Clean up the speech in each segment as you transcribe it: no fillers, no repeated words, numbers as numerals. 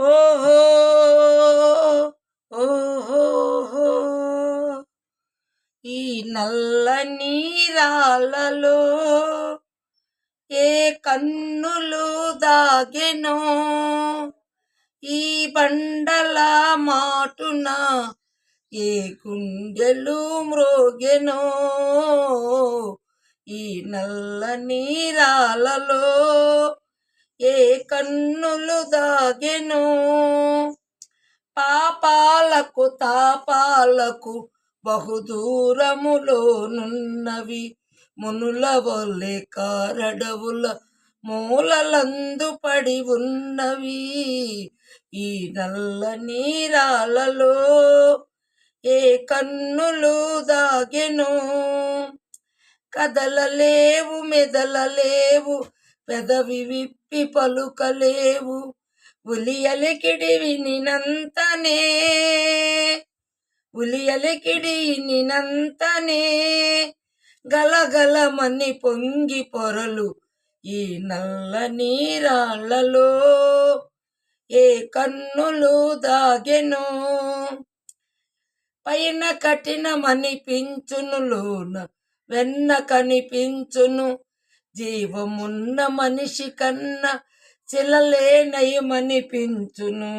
ఓహో ఓహో ఈ నల్ల నీరాలలో ఏ కన్నులు దాగెనో, ఈ బండల మాటున ఏ గుండెలు మ్రోగెనో. ఈ నల్ల నీరాలలో ఏ కన్నులు దాగెనో, పాపాలకు తాపాలకు బహుదూరములోనున్నవి మునుల వల్లే కారడవుల మూలలందు పడి ఉన్నవి. ఈ నల్ల నీరాలలో ఏ కన్నులు దాగెనో, కదలలేవు మెదలలేవు పెదవి విప్పి పలుకలేవు, ఉలియలికిడి వినినంతనే గలగలమని పొంగి పొరలు ఈ నల్ల నీరాళ్ళలో ఏ కన్నులు దాగెనో. పైన కఠినమనిపించును లోన వెన్న కనిపించును, జీవమున్న మనిషి కన్నా శిలలే నయమనిపించును.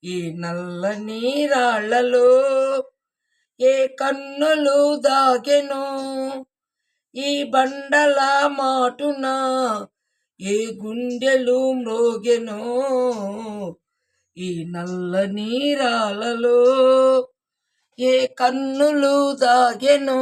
ఈ నల్ల నీరాళ్ళలో ఏ కన్నులు దాగెనో, ఈ బండల మాటున ఏ గుండెలు మ్రోగెనో. ఈ నల్ల నీరాలలో ఏ కన్నులు దాగెనో.